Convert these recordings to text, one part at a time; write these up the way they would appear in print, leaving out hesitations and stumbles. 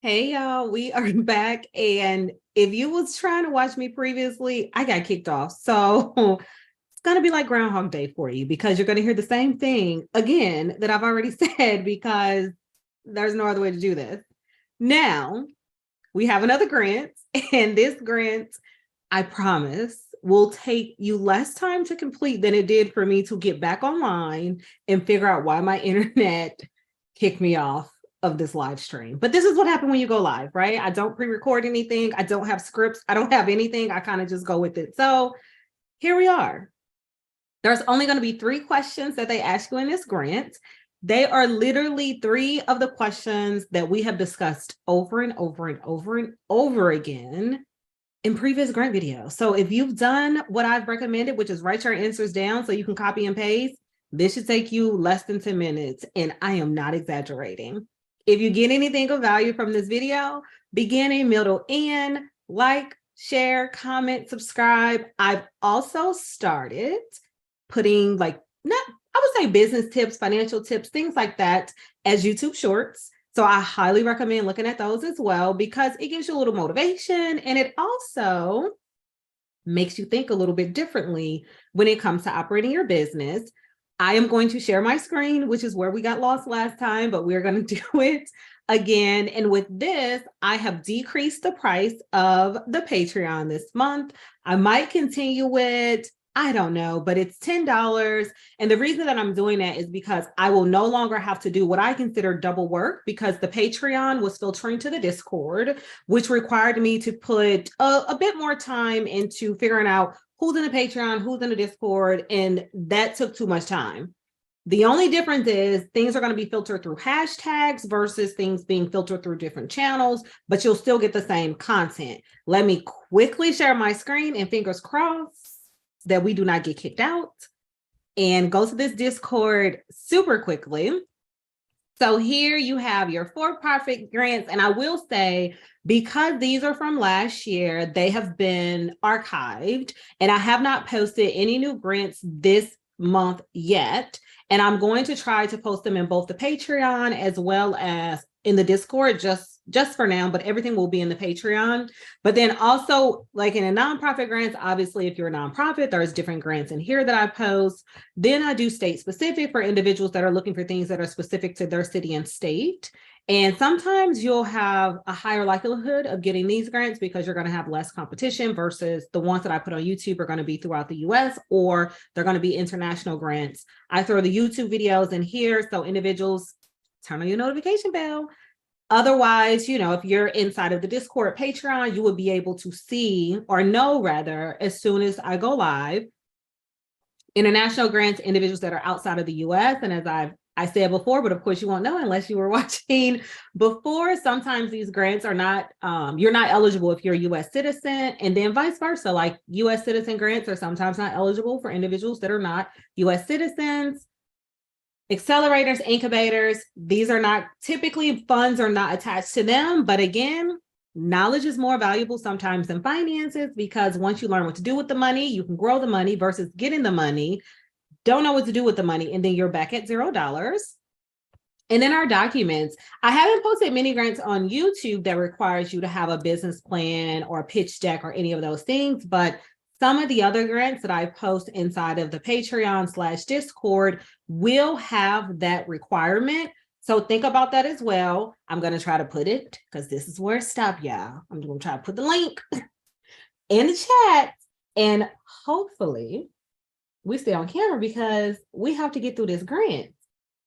Hey y'all, we are back. And if you was trying to watch me previously, I got kicked off. So it's gonna be like Groundhog Day for you because you're gonna hear the same thing again that I've already said because there's no other way to do this. Now we have another grant, and this grant, I promise, will take you less time to complete than it did for me to get back online and figure out why my internet kicked me off of this live stream. But this is what happened when you go live, right? I don't pre-record anything. I don't have scripts. I don't have anything. I kind of just go with it. So here we are. There's only going to be 3 questions that they ask you in this grant. They are literally 3 of the questions that we have discussed over and over and over and over again in previous grant videos. So if you've done what I've recommended, which is write your answers down so you can copy and paste, this should take you less than 10 minutes. And I am not exaggerating. If you get anything of value from this video, beginning, middle, end, like, share, comment, subscribe. I've also started putting I would say business tips, financial tips, things like that as YouTube shorts. So I highly recommend looking at those as well because it gives you a little motivation and it also makes you think a little bit differently when it comes to operating your business. I am going to share my screen, which is where we got lost last time, but we're going to do it again. And with this, I have decreased the price of the Patreon this month. I might continue it. I don't know, but it's $10. And the reason that I'm doing that is because I will no longer have to do what I consider double work because the Patreon was filtering to the Discord, which required me to put a bit more time into figuring out who's in the Patreon, who's in the Discord, and that took too much time. The only difference is things are going to be filtered through hashtags versus things being filtered through different channels, but you'll still get the same content. Let me quickly share my screen and fingers crossed that we do not get kicked out and go to this Discord super quickly. So here you have your for-profit grants. And I will say, because these are from last year, they have been archived and I have not posted any new grants this month yet. And I'm going to try to post them in both the Patreon as well as in the Discord just for now, but everything will be in the Patreon. But then also like in a nonprofit grants, obviously, if you're a nonprofit, there's different grants in here that I post. Then I do state specific for individuals that are looking for things that are specific to their city and state. And sometimes you'll have a higher likelihood of getting these grants because you're going to have less competition versus the ones that I put on YouTube are going to be throughout the US or they're going to be international grants. I throw the YouTube videos in here so individuals turn on your notification bell. Otherwise, if you're inside of the Discord Patreon, you would be able to see or know rather as soon as I go live. International grants, individuals that are outside of the US. And as I said before, but of course you won't know unless you were watching before. Sometimes these grants are not, you're not eligible if you're a US citizen, and then vice versa. Like US citizen grants are sometimes not eligible for individuals that are not US citizens. Accelerators, incubators, these are not typically funds are not attached to them. But again, knowledge is more valuable sometimes than finances because once you learn what to do with the money, you can grow the money versus getting the money, don't know what to do with the money, and then you're back at $0. And then our documents. I haven't posted many grants on YouTube that requires you to have a business plan or a pitch deck or any of those things, but some of the other grants that I post inside of the Patreon/Discord will have that requirement. So think about that as well. I'm going to try to put it because this is where it stopped, y'all. I'm going to try to put the link in the chat and hopefully we stay on camera because we have to get through this grant.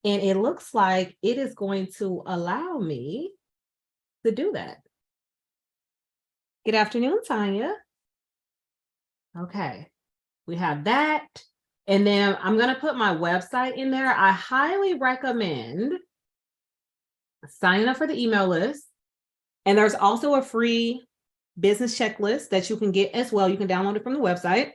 And it looks like it is going to allow me to do that. Good afternoon, Tanya. Okay, we have that. And then I'm going to put my website in there. I highly recommend signing up for the email list. And there's also a free business checklist that you can get as well. You can download it from the website.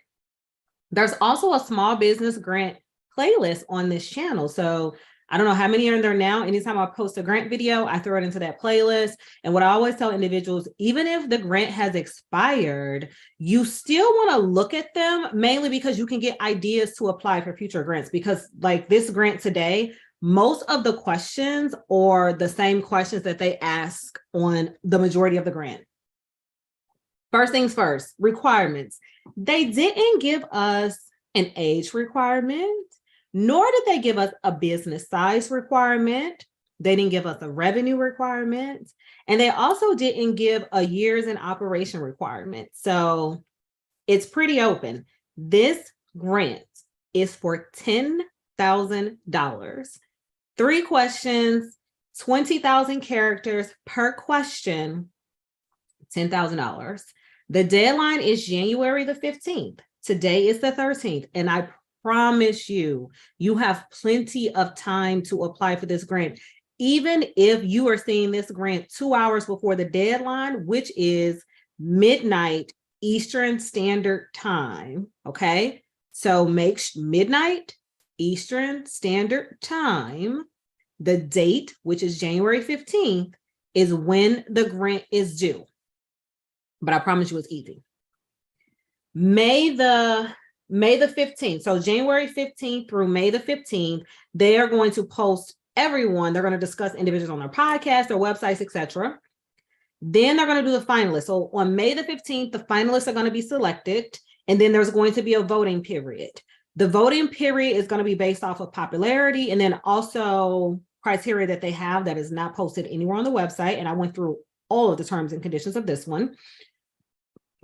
There's also a small business grant playlist on this channel. So I don't know how many are in there now. Anytime I post a grant video, I throw it into that playlist. And what I always tell individuals, even if the grant has expired, you still want to look at them mainly because you can get ideas to apply for future grants. Because like this grant today most of the questions are the same questions that they ask on the majority of the grant. First things first, requirements. They didn't give us an age requirement, nor did they give us a business size requirement. They didn't give us a revenue requirement, and they also didn't give a years in operation requirement. So it's pretty open. This grant is for $10,000. 3 questions, 20,000 characters per question, $10,000. The deadline is January the 15th. Today is the 13th. And I promise you, you have plenty of time to apply for this grant. Even if you are seeing this grant 2 hours before the deadline, which is midnight Eastern Standard Time, okay? So make midnight Eastern Standard Time, the date, which is January 15th, is when the grant is due. But I promise you it's easy. May the 15th, so January 15th through May the 15th, they are going to post everyone. They're going to discuss individuals on their podcast, their websites, etc. Then they're going to do the finalists. So on May the 15th, the finalists are going to be selected, and then there's going to be a voting period. The voting period is going to be based off of popularity and then also criteria that they have that is not posted anywhere on the website. And I went through all of the terms and conditions of this one.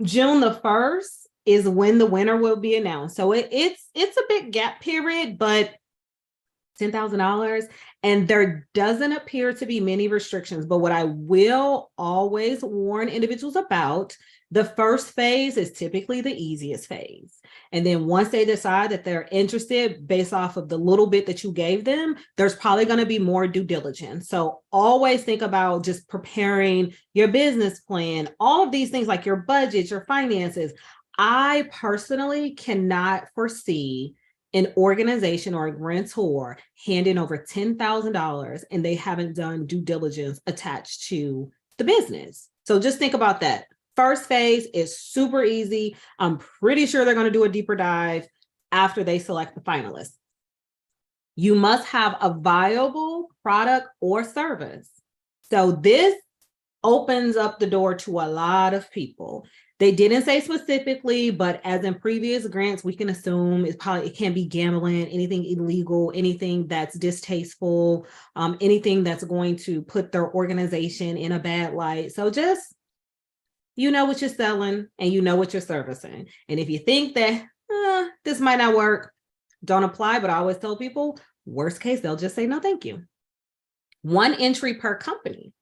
June the 1st is when the winner will be announced. So it's a big gap period, but $10,000, and there doesn't appear to be many restrictions. But what I will always warn individuals about, the first phase is typically the easiest phase. And then once they decide that they're interested based off of the little bit that you gave them, there's probably going to be more due diligence. So always think about just preparing your business plan, all of these things like your budget, your finances. I personally cannot foresee an organization or a grantor handing over $10,000 and they haven't done due diligence attached to the business. So just think about that. First phase is super easy. I'm pretty sure they're going to do a deeper dive after they select the finalists. You must have a viable product or service. So this opens up the door to a lot of people. They didn't say specifically, but as in previous grants, we can assume it can be gambling, anything illegal, anything that's distasteful, anything that's going to put their organization in a bad light. So just, you know what you're selling and you know what you're servicing. And if you think that this might not work, don't apply. But I always tell people, worst case, they'll just say no, thank you. 1 entry per company,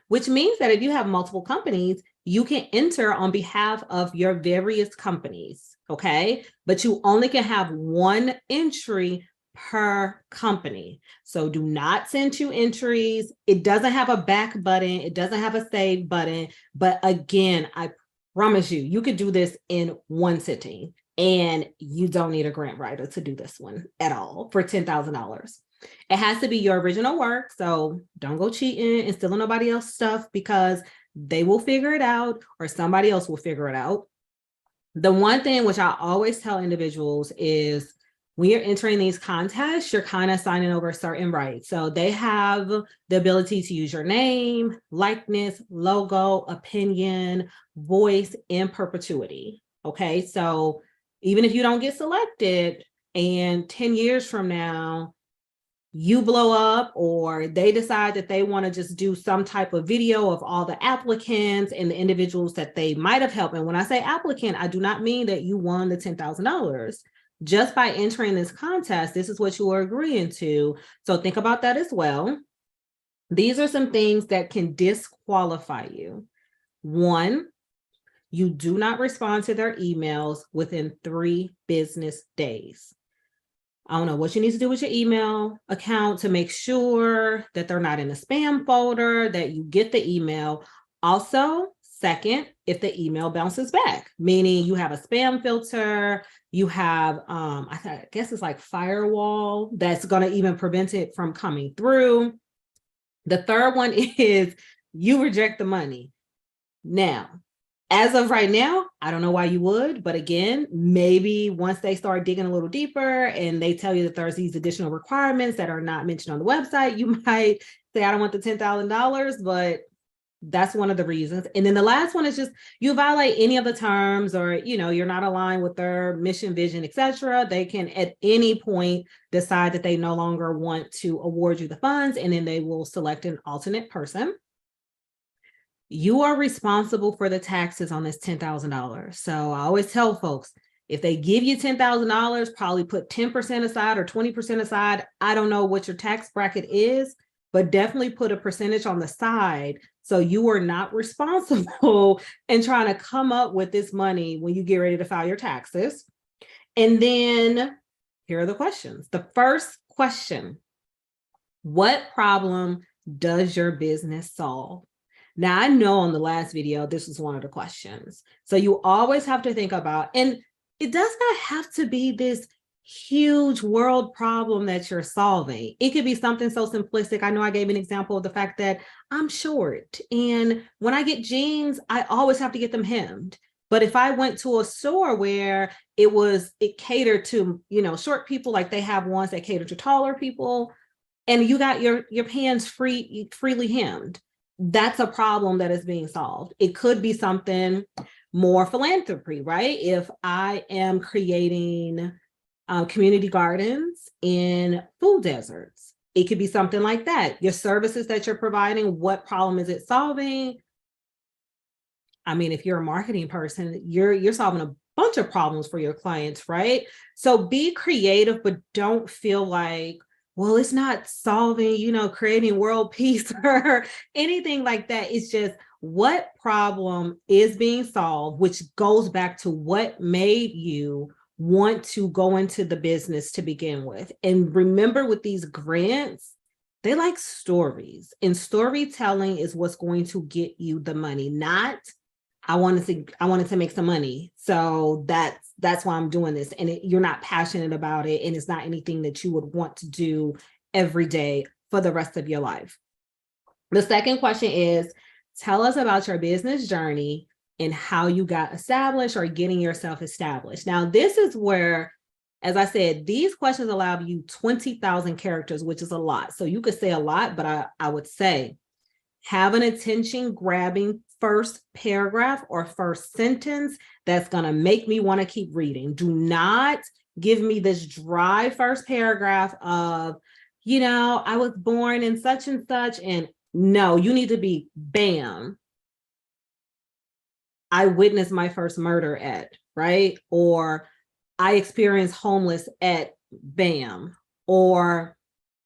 which means that if you have multiple companies, you can enter on behalf of your various companies, okay? But you only can have 1 entry per company. So do not send 2 entries. It doesn't have a back button. It doesn't have a save button. But again, I promise you, you could do this in 1 sitting and you don't need a grant writer to do this one at all for $10,000. It has to be your original work. So don't go cheating and stealing nobody else's stuff because they will figure it out or somebody else will figure it out. The one thing which I always tell individuals is when you're entering these contests, you're kind of signing over certain rights. So they have the ability to use your name, likeness, logo, opinion, voice, in perpetuity. Okay, so even if you don't get selected and 10 years from now, you blow up or they decide that they want to just do some type of video of all the applicants and the individuals that they might have helped. And when I say applicant, I do not mean that you won the $10,000. Just by entering this contest, this is what you are agreeing to. So think about that as well. These are some things that can disqualify you. 1, you do not respond to their emails within 3 business days. I don't know what you need to do with your email account to make sure that they're not in a spam folder, that you get the email. Also, second, if the email bounces back, meaning you have a spam filter, you have, I guess it's like firewall that's going to even prevent it from coming through. The third one is you reject the money. Now, As of right now, I don't know why you would, but again, maybe once they start digging a little deeper and they tell you that there's these additional requirements that are not mentioned on the website, you might say, I don't want the $10,000, but that's one of the reasons. And then the last one is just you violate any of the terms, or you're not aligned with their mission, vision, etc. They can at any point decide that they no longer want to award you the funds, and then they will select an alternate person. You are responsible for the taxes on this $10,000. So I always tell folks, if they give you $10,000, probably put 10% aside or 20% aside. I don't know what your tax bracket is, but definitely put a percentage on the side so you are not responsible in trying to come up with this money when you get ready to file your taxes. And then here are the questions. The first question: what problem does your business solve? Now, I know on the last video, this was one of the questions. So you always have to think about, and it does not have to be this huge world problem that you're solving. It could be something so simplistic. I know I gave an example of the fact that I'm short, and when I get jeans, I always have to get them hemmed. But if I went to a store where it catered to, short people, like they have ones that cater to taller people, and you got your pants freely hemmed, that's a problem that is being solved. It could be something more philanthropy, right? If I am creating community gardens in food deserts, it could be something like that. Your services that you're providing, what problem is it solving? I mean, if you're a marketing person, you're solving a bunch of problems for your clients, right? So be creative, but don't feel like, well, it's not solving, creating world peace or anything like that. It's just what problem is being solved, which goes back to what made you want to go into the business to begin with. And remember, with these grants, they like stories, and storytelling is what's going to get you the money, not I wanted to make some money. So that's why I'm doing this. And you're not passionate about it. And it's not anything that you would want to do every day for the rest of your life. The second question is, tell us about your business journey and how you got established or getting yourself established. Now, this is where, as I said, these questions allow you 20,000 characters, which is a lot. So you could say a lot, but I would say have an attention grabbing first paragraph or first sentence that's going to make me want to keep reading. Do not give me this dry first paragraph of, I was born in such and such. And no, you need to be bam. I witnessed my first murder at, right? Or I experienced homeless at bam. Or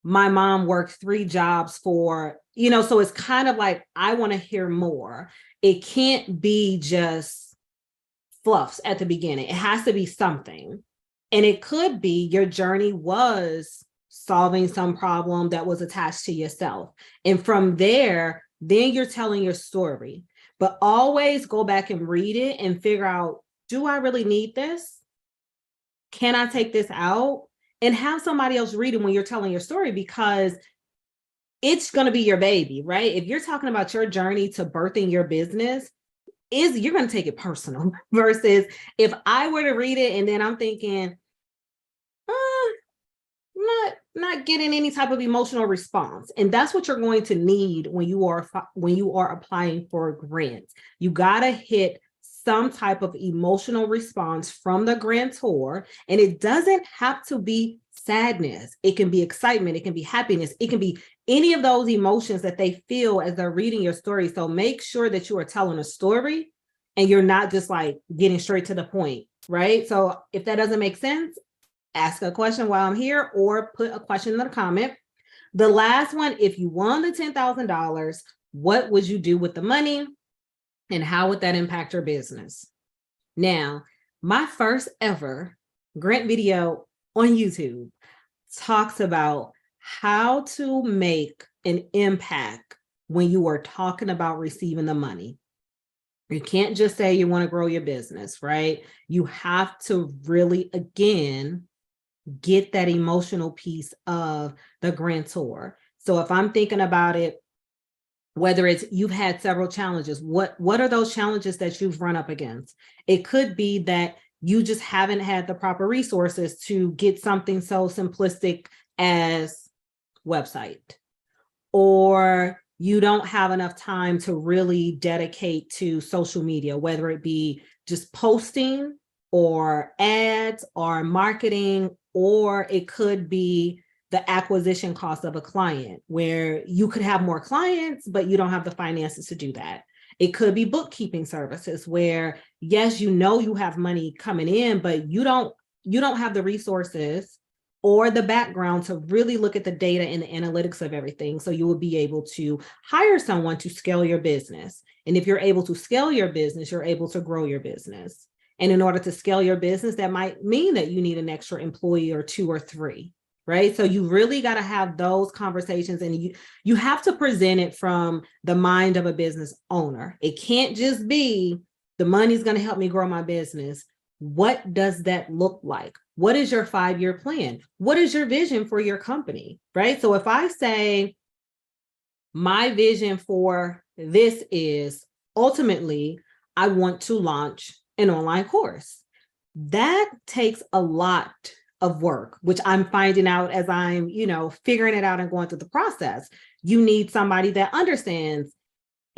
my mom worked 3 jobs for, so it's kind of like, I want to hear more. It can't be just fluffs at the beginning. It has to be something. And it could be your journey was solving some problem that was attached to yourself. And from there, then you're telling your story. But always go back and read it and figure out, do I really need this? Can I take this out? And have somebody else read it when you're telling your story, because it's going to be your baby, right? If you're talking about your journey to birthing your business, you're going to take it personal versus if I were to read it and then I'm thinking, not getting any type of emotional response. And that's what you're going to need when you are applying for grants. You got to hit some type of emotional response from the grantor. And it doesn't have to be sadness. It can be excitement. It can be happiness. It can be any of those emotions that they feel as they're reading your story. So make sure that you are telling a story and you're not just like getting straight to the point, right? So if that doesn't make sense, ask a question while I'm here or put a question in the comment. The last one, if you won the $10,000, what would you do with the money and how would that impact your business? Now, my first ever grant video on YouTube talks about how to make an impact when you are talking about receiving the money. You can't just say you want to grow your business, right? You have to really, again, get that emotional piece of the grantor. So if I'm thinking about it, whether it's you've had several challenges, what are those challenges that you've run up against? It could be that you just haven't had the proper resources to get something so simplistic as website, or you don't have enough time to really dedicate to social media, whether it be just posting or ads or marketing, or it could be the acquisition cost of a client where you could have more clients, but you don't have the finances to do that. It could be bookkeeping services where, yes, you know you have money coming in, but you don't have the resources or the background to really look at the data and the analytics of everything. So you will be able to hire someone to scale your business. And if you're able to scale your business, you're able to grow your business. And in order to scale your business, that might mean that you need an extra employee or 2 or 3. Right. So you really got to have those conversations, and you have to present it from the mind of a business owner. It can't just be the money's going to help me grow my business. What does that look like? What is your 5-year plan? What is your vision for your company? Right. So if I say my vision for this is ultimately I want to launch an online course, that takes a lot of work, which I'm finding out as I'm, figuring it out and going through the process. You need somebody that understands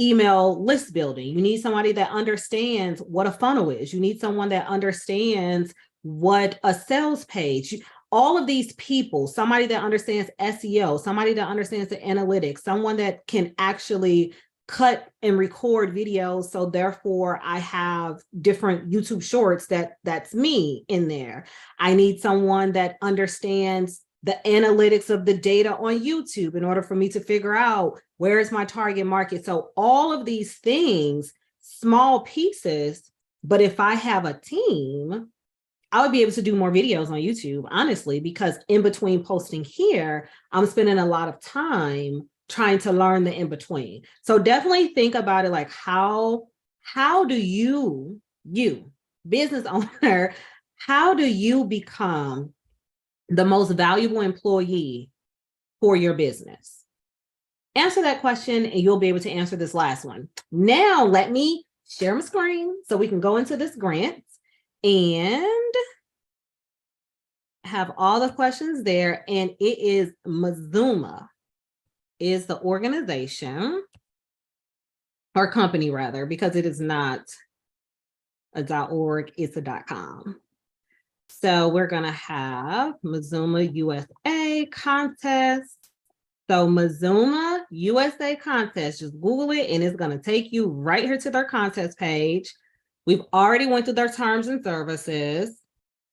email list building. You need somebody that understands what a funnel is. You need someone that understands what a sales page, all of these people, somebody that understands SEO, somebody that understands the analytics, someone that can actually cut and record videos. So therefore I have different YouTube shorts that's me in there. I need someone that understands the analytics of the data on YouTube in order for me to figure out where is my target market. So all of these things, small pieces, but if I have a team, I would be able to do more videos on YouTube, honestly, because in between posting here, I'm spending a lot of time trying to learn the in between. So definitely think about it like how do you business owner, how do you become the most valuable employee for your business? Answer that question and you'll be able to answer this last one. Now let me share my screen so we can go into this grant and have all the questions there. And it is Mazuma is the organization or company rather, because it is not a .org, it's a .com. So we're going to have Mazuma USA contest. So Mazuma USA contest, just Google it and it's going to take you right here to their contest page. We've already went through their terms and services.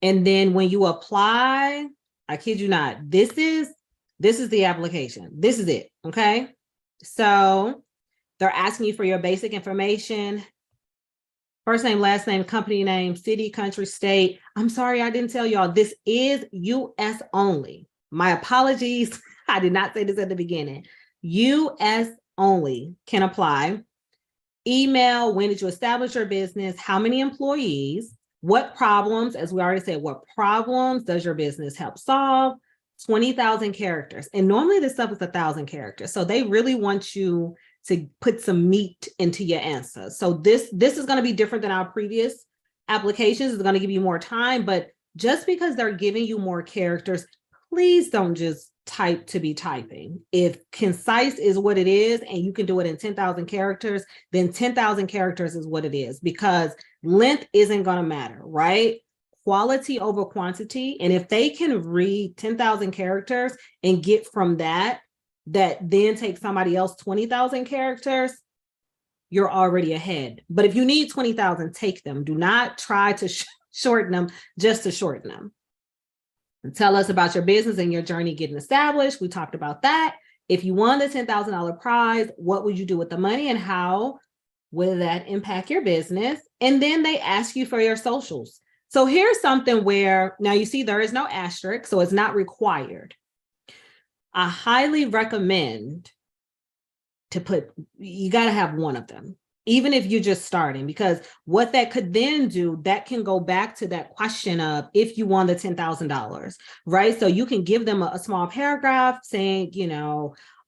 And then when you apply, I kid you not, this is the application. This is it. Okay. So they're asking you for your basic information. First name, last name, company name, city, country, state. I'm sorry, I didn't tell y'all. This is US only. My apologies. I did not say this at the beginning. US only can apply. Email, when did you establish your business? How many employees? What problems, as we already said, what problems does your business help solve? 20,000 characters. And normally this stuff is 1,000 characters. So they really want you to put some meat into your answer. So this is going to be different than our previous applications. It's going to give you more time, but just because they're giving you more characters, please don't just type to be typing. If concise is what it is and you can do it in 10,000 characters, then 10,000 characters is what it is, because length isn't going to matter, right? Quality over quantity. And if they can read 10,000 characters and get from that then takes somebody else 20,000 characters, you're already ahead. But if you need 20,000, take them. Do not try to shorten them just to shorten them. And tell us about your business and your journey getting established. We talked about that. If you won the $10,000 prize, what would you do with the money and how will that impact your business? And then they ask you for your socials. So here's something where, now you see there is no asterisk, so it's not required. I highly recommend to put, you got to have one of them. even if you're just starting, because what that could then do, that can go back to that question of if you won the $10,000, right? So you can give them a small paragraph saying,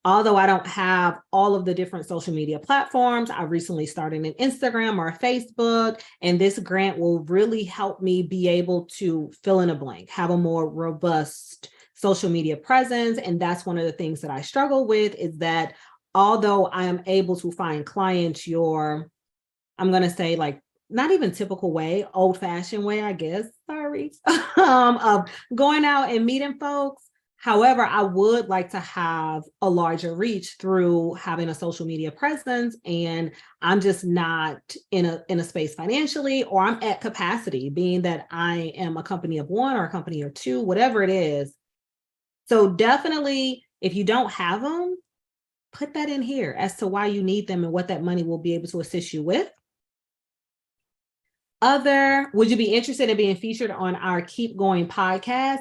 although I don't have all of the different social media platforms, I recently started an Instagram or a Facebook, and this grant will really help me be able to fill in a blank, have a more robust social media presence. And that's one of the things that I struggle with, is that although I am able to find clients I'm going to say, like, not even typical way, old fashioned way, I guess, sorry, of going out and meeting folks. However, I would like to have a larger reach through having a social media presence, and I'm just not in a space financially, or I'm at capacity, being that I am a company of one or a company of two, whatever it is. So definitely, if you don't have them, put that in here as to why you need them and what that money will be able to assist you with. Would you be interested in being featured on our Keep Going podcast?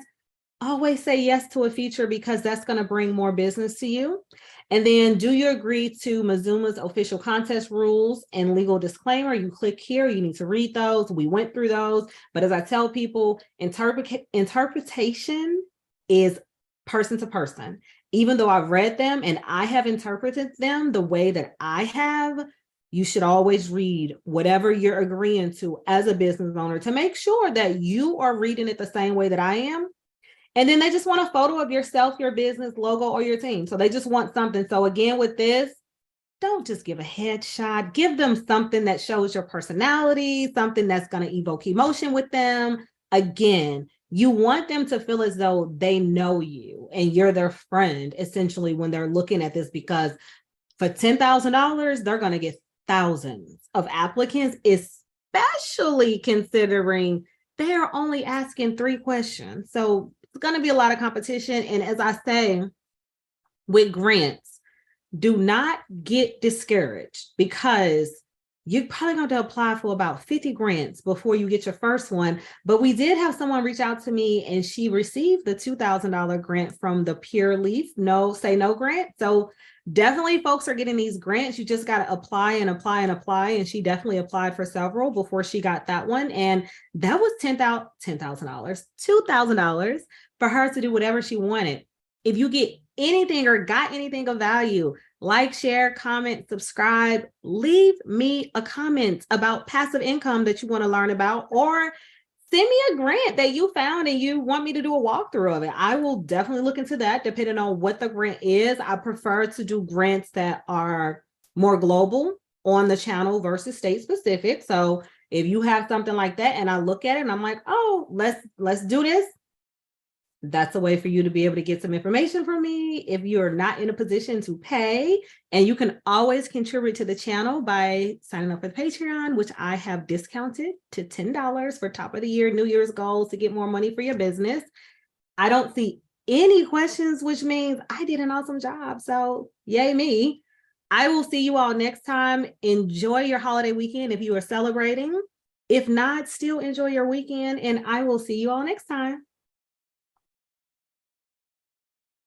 Always say yes to a feature, because that's going to bring more business to you. And then, do you agree to Mazuma's official contest rules and legal disclaimer? You click here, you need to read those. We went through those, but as I tell people, interpretation is person to person. Even though I've read them and I have interpreted them the way that I have, you should always read whatever you're agreeing to as a business owner to make sure that you are reading it the same way that I am. And then they just want a photo of yourself, your business logo, or your team. So they just want something. So again, with this, don't just give a headshot. Give them something that shows your personality, something that's going to evoke emotion with them. Again, you want them to feel as though they know you and you're their friend, essentially, when they're looking at this, because for $10,000, they're going to get thousands of applicants, especially considering they're only asking 3 questions. So it's going to be a lot of competition. And as I say, with grants, do not get discouraged, because you're probably going to apply for about 50 grants before you get your first one. But we did have someone reach out to me, and she received the $2,000 grant from the Pure Leaf No Say No grant. So definitely folks are getting these grants. You just got to apply and apply and apply. And she definitely applied for several before she got that one. And that was $2,000 for her to do whatever she wanted. If you get anything or got anything of value, like, share, comment, subscribe, leave me a comment about passive income that you want to learn about, or send me a grant that you found and you want me to do a walkthrough of it. I will definitely look into that, depending on what the grant is. I prefer to do grants that are more global on the channel versus state specific. So if you have something like that and I look at it and I'm like, oh, let's do this, that's a way for you to be able to get some information from me if you're not in a position to pay. And you can always contribute to the channel by signing up for Patreon, which I have discounted to $10 for top of the year, New Year's goals to get more money for your business. I don't see any questions, which means I did an awesome job. So yay me. I will see you all next time. Enjoy your holiday weekend if you are celebrating. If not, still enjoy your weekend, and I will see you all next time.